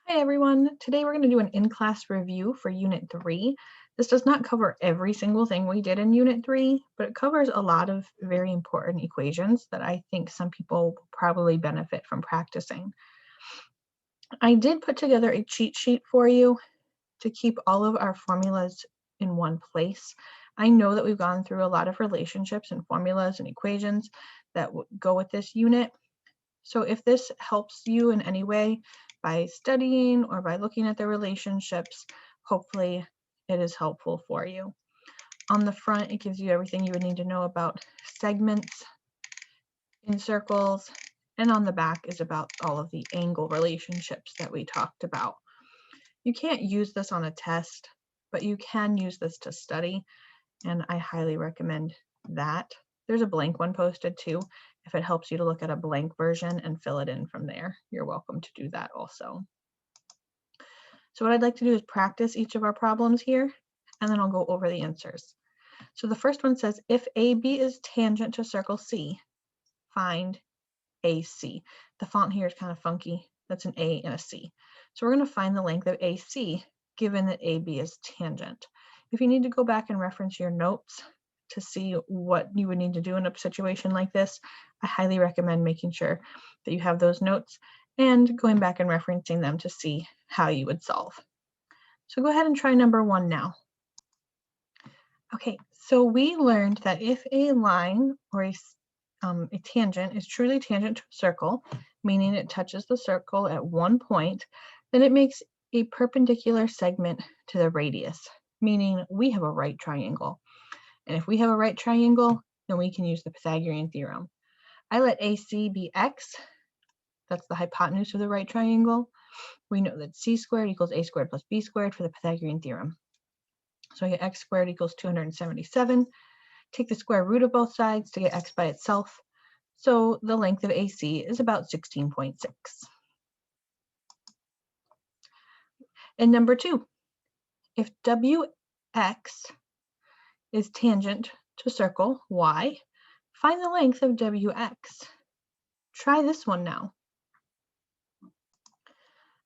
Hi everyone, today we're going to do an in-class review for Unit 3. This does not cover every single thing we did in Unit 3, but it covers a lot of very important equations that I think some people will probably benefit from practicing. I did put together a cheat sheet for you to keep all of our formulas in one place. I know that we've gone through a lot of relationships and formulas and equations that go with this unit. So if this helps you in any way by studying or by looking at the relationships, hopefully it is helpful for you. On the front, it gives you everything you would need to know about segments in circles, and on the back is about all of the angle relationships that we talked about. You can't use this on a test, but you can use this to study, and I highly recommend that. There's a blank one posted too. If it helps you to look at a blank version and fill it in from there, you're welcome to do that also. So what I'd like to do is practice each of our problems here, and then I'll go over the answers. So the first one says, if AB is tangent to circle C, find AC. The font here is kind of funky. That's an A and a C. So we're going to find the length of AC given that AB is tangent. If you need to go back and reference your notes to see what you would need to do in a situation like this, I highly recommend making sure that you have those notes and going back and referencing them to see how you would solve. So go ahead and try number one now. Okay, so we learned that if a line or a tangent is truly tangent to a circle, meaning it touches the circle at one point, then it makes a perpendicular segment to the radius, meaning we have a right triangle. And if we have a right triangle, then we can use the Pythagorean theorem. I let AC be x. That's the hypotenuse of the right triangle. We know that c squared equals a squared plus b squared for the Pythagorean theorem. So I get x squared equals 277. Take the square root of both sides to get x by itself. So the length of AC is about 16.6. And number two, if WX is tangent to circle Y, find the length of WX. Try this one now.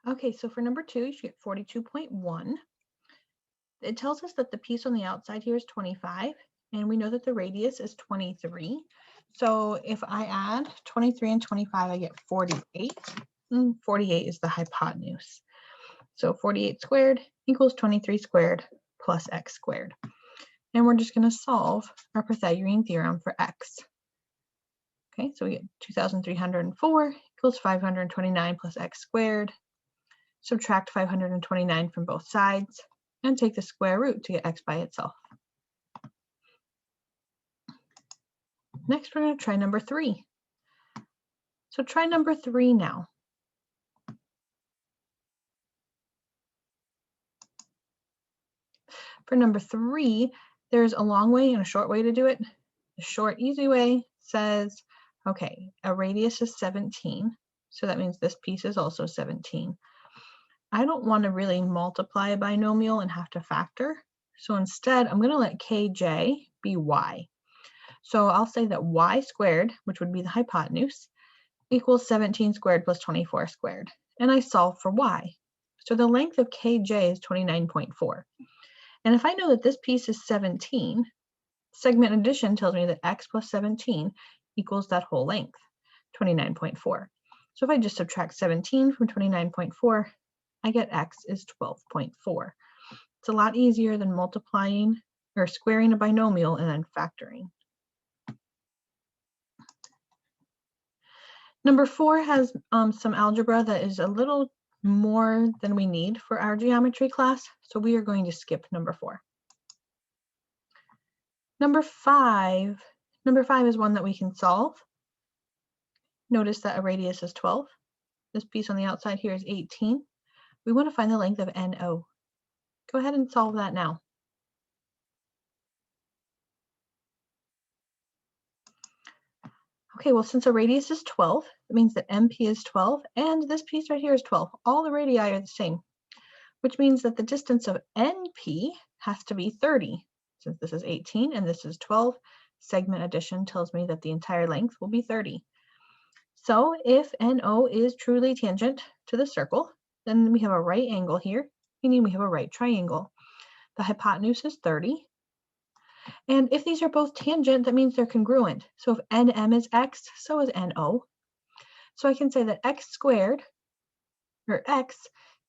Okay, so for number two, you should get 42.1. It tells us that the piece on the outside here is 25, and we know that the radius is 23. So if I add 23 and 25, I get 48. 48 is the hypotenuse. So 48 squared equals 23 squared plus x squared. And we're just going to solve our Pythagorean theorem for x. Okay, so we get 2,304 equals 529 plus x squared. Subtract 529 from both sides and take the square root to get x by itself. Next, we're going to try number three. So try number three now. For number three, there's a long way and a short way to do it. The short, easy way says, okay, a radius is 17, so that means this piece is also 17. I don't want to really multiply a binomial and have to factor, so instead I'm going to let kj be y. So I'll say that y squared, which would be the hypotenuse, equals 17 squared plus 24 squared, and I solve for y. So the length of kj is 29.4. And if I know that this piece is 17, segment addition tells me that x plus 17 equals that whole length, 29.4. So if I just subtract 17 from 29.4, I get x is 12.4. It's a lot easier than multiplying or squaring a binomial and then factoring. Number four has some algebra that is a little more than we need for our geometry class, so we are going to skip number four. Number five is one that we can solve. Notice that a radius is 12. This piece on the outside here is 18. We want to find the length of NO. Go ahead and solve that now. Okay, well, since a radius is 12, it means that MP is 12, and this piece right here is 12. All the radii are the same, which means that the distance of NP has to be 30. Since this is 18 and this is 12, segment addition tells me that the entire length will be 30. So if NO is truly tangent to the circle, then we have a right angle here, meaning we have a right triangle. The hypotenuse is 30. And if these are both tangent, that means they're congruent. So if NM is x, so is NO. So I can say that x squared, or x,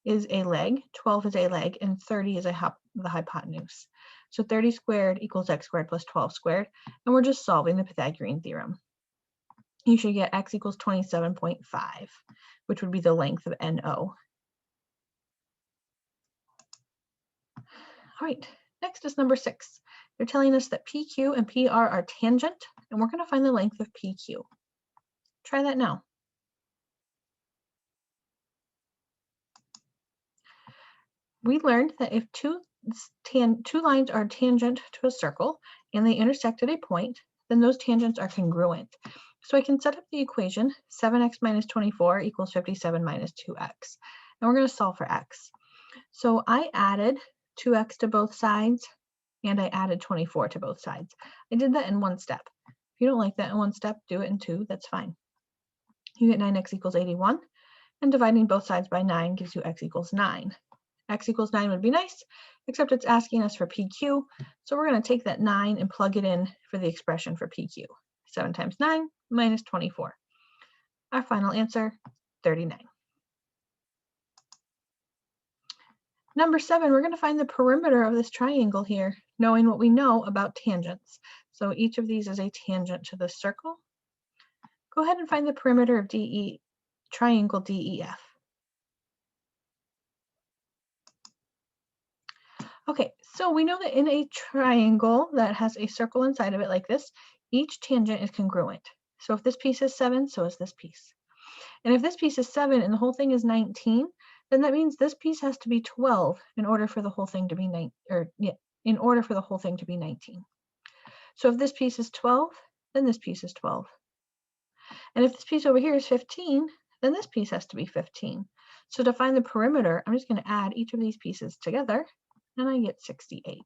is a leg, 12 is a leg, and 30 is the hypotenuse. So 30 squared equals x squared plus 12 squared, and we're just solving the Pythagorean theorem. You should get x equals 27.5, which would be the length of NO. All right, next is number 6. They're telling us that PQ and PR are tangent, and we're going to find the length of PQ. Try that now. We learned that if two lines are tangent to a circle and they intersect at a point, then those tangents are congruent. So I can set up the equation 7x minus 24 equals 57 minus 2x. And we're going to solve for x. So I added 2x to both sides, and I added 24 to both sides. I did that in one step. If you don't like that in one step, do it in two. That's fine. You get 9x equals 81, and dividing both sides by 9 gives you x equals 9. X equals 9 would be nice, except it's asking us for PQ. So we're going to take that 9 and plug it in for the expression for PQ. 7 times 9 minus 24. Our final answer, 39. Number 7, we're going to find the perimeter of this triangle here, knowing what we know about tangents. So each of these is a tangent to the circle. Go ahead and find the perimeter of triangle DEF. Okay, so we know that in a triangle that has a circle inside of it like this, each tangent is congruent. So if this piece is 7, so is this piece. And if this piece is 7 and the whole thing is 19, then that means this piece has to be 12 in order for the whole thing to be 19. So if this piece is 12, then this piece is 12. And if this piece over here is 15, then this piece has to be 15. So to find the perimeter, I'm just going to add each of these pieces together, and I get 68.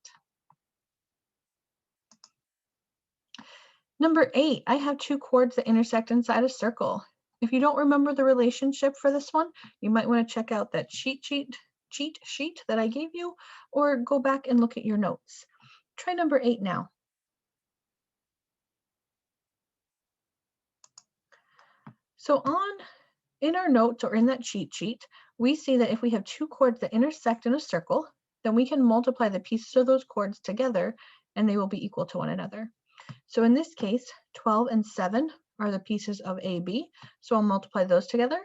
Number 8, I have two chords that intersect inside a circle. If you don't remember the relationship for this one, you might want to check out that cheat sheet that I gave you, or go back and look at your notes. Try number 8 now. So in our notes or in that cheat sheet, we see that if we have two chords that intersect in a circle, then we can multiply the pieces of those chords together and they will be equal to one another. So in this case, 12 and 7 are the pieces of AB, so I'll multiply those together.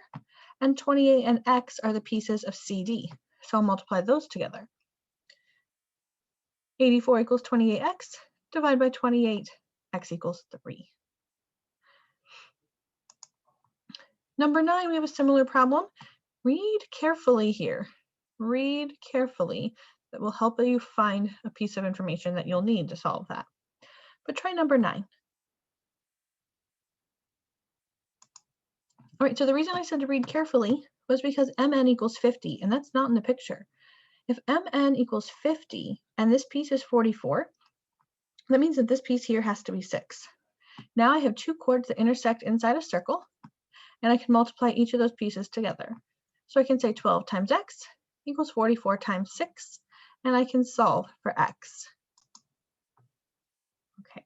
And 28 and X are the pieces of CD, so I'll multiply those together. 84 equals 28x, divide by 28, x equals 3. Number 9, we have a similar problem. Read carefully here. Read carefully. That will help you find a piece of information that you'll need to solve that. But try number 9. All right, so the reason I said to read carefully was because mn equals 50, and that's not in the picture. If mn equals 50 and this piece is 44, that means that this piece here has to be 6. Now I have two chords that intersect inside a circle, and I can multiply each of those pieces together. So I can say 12 times x equals 44 times 6, and I can solve for x. Okay,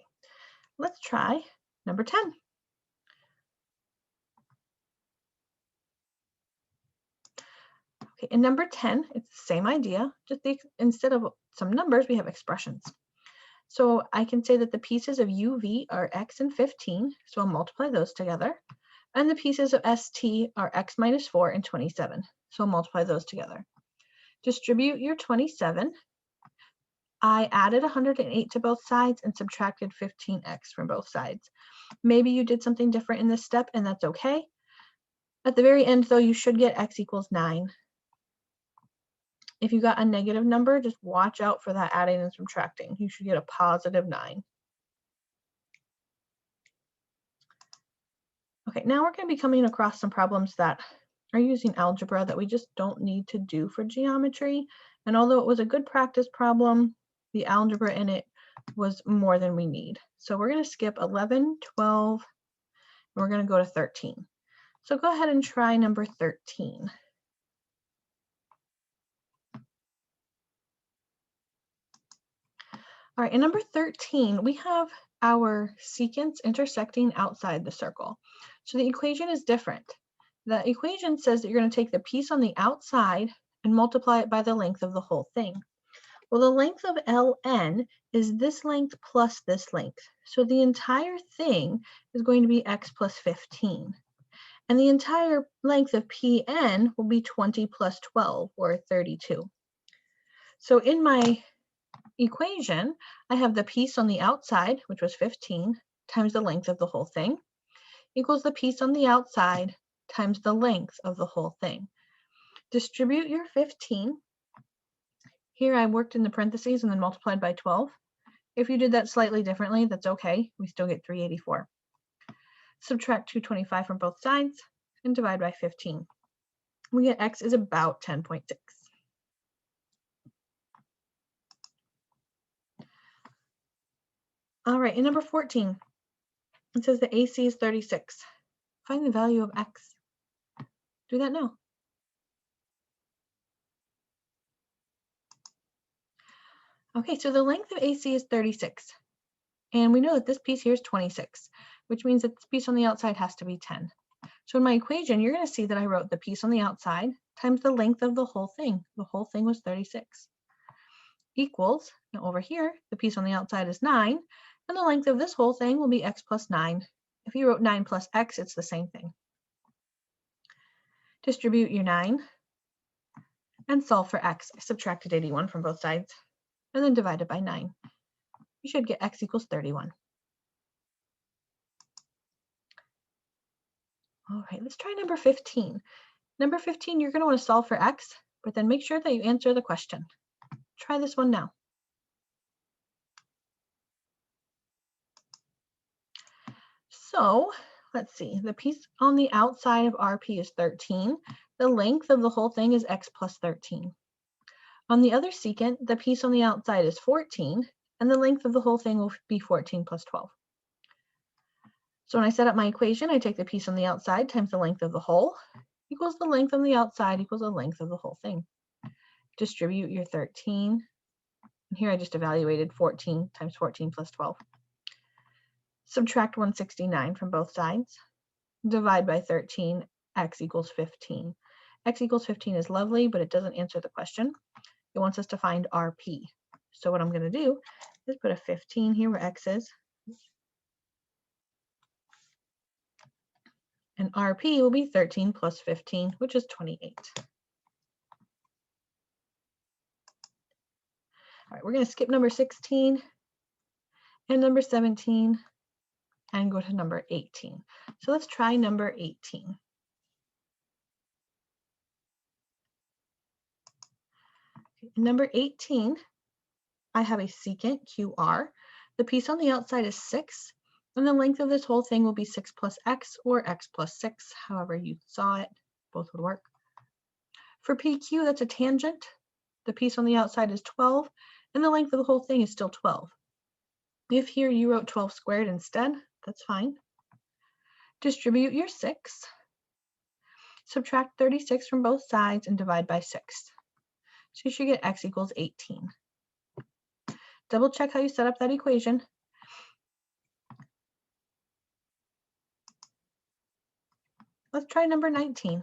let's try number 10. Okay, in number 10, it's the same idea, just instead of some numbers, we have expressions. So I can say that the pieces of UV are x and 15, so I'll multiply those together. And the pieces of ST are x minus 4 and 27, so I'll multiply those together. Distribute your 27. I added 108 to both sides and subtracted 15x from both sides. Maybe you did something different in this step, and that's okay. At the very end, though, you should get x equals 9. If you got a negative number, just watch out for that adding and subtracting. You should get a positive 9. Okay, now we're going to be coming across some problems that are using algebra that we just don't need to do for geometry. And although it was a good practice problem, the algebra in it was more than we need. So we're going to skip 11, 12, and we're going to go to 13. So go ahead and try number 13. All right, in number 13, we have our secants intersecting outside the circle. So the equation is different. The equation says that you're going to take the piece on the outside and multiply it by the length of the whole thing. Well, the length of ln is this length plus this length. So the entire thing is going to be x plus 15. And the entire length of pn will be 20 plus 12, or 32. So in my equation, I have the piece on the outside, which was 15, times the length of the whole thing, equals the piece on the outside times the length of the whole thing. Distribute your 15. Here I worked in the parentheses and then multiplied by 12. If you did that slightly differently, that's okay. We still get 384. Subtract 225 from both sides and divide by 15. We get x is about 10.6. All right, in number 14, it says the AC is 36. Find the value of x. Do that now. Okay, so the length of AC is 36. And we know that this piece here is 26, which means that this piece on the outside has to be 10. So in my equation, you're going to see that I wrote the piece on the outside times the length of the whole thing. The whole thing was 36. Equals, now over here, the piece on the outside is 9, and the length of this whole thing will be x plus 9. If you wrote 9 plus x, it's the same thing. Distribute your 9 and solve for x. I subtracted 81 from both sides and then divide it by 9. You should get x equals 31. All right, let's try number 15. Number 15, you're going to want to solve for x, but then make sure that you answer the question. Try this one now. So let's see, the piece on the outside of RP is 13. The length of the whole thing is x plus 13. On the other secant, the piece on the outside is 14, and the length of the whole thing will be 14 plus 12. So when I set up my equation, I take the piece on the outside times the length of the whole equals the length on the outside equals the length of the whole thing. Distribute your 13. And here I just evaluated 14 times 14 plus 12. Subtract 169 from both sides. Divide by 13, x equals 15. X equals 15 is lovely, but it doesn't answer the question. It wants us to find RP. So what I'm going to do is put a 15 here where x is. And RP will be 13 plus 15, which is 28. All right, we're going to skip number 16 and number 17 and go to number 18. So let's try number 18. Number 18, I have a secant QR. The piece on the outside is 6, and the length of this whole thing will be 6 plus x or x plus 6, however you saw it, both would work. For PQ, that's a tangent. The piece on the outside is 12, and the length of the whole thing is still 12. If here you wrote 12 squared instead, that's fine. Distribute your 6. Subtract 36 from both sides and divide by 6. So you should get x equals 18. Double check how you set up that equation. Let's try number 19.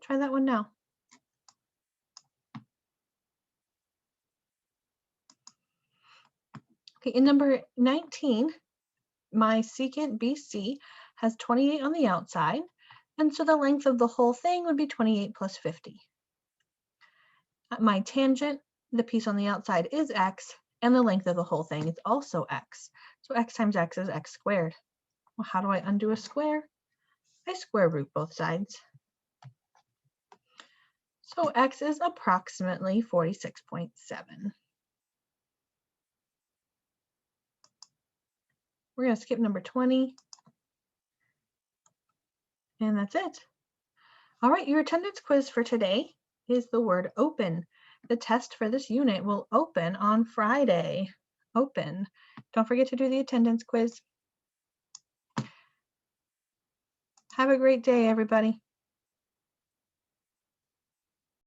Try that one now. Okay, in number 19, my secant BC has 28 on the outside, and so the length of the whole thing would be 28 plus 50. My tangent, the piece on the outside is x, and the length of the whole thing is also x. So x times x is x squared. Well, how do I undo a square? I square root both sides. So x is approximately 46.7. We're going to skip number 20. And that's it. All right, your attendance quiz for today is the word open. The test for this unit will open on Friday. Open. Don't forget to do the attendance quiz. Have a great day, everybody.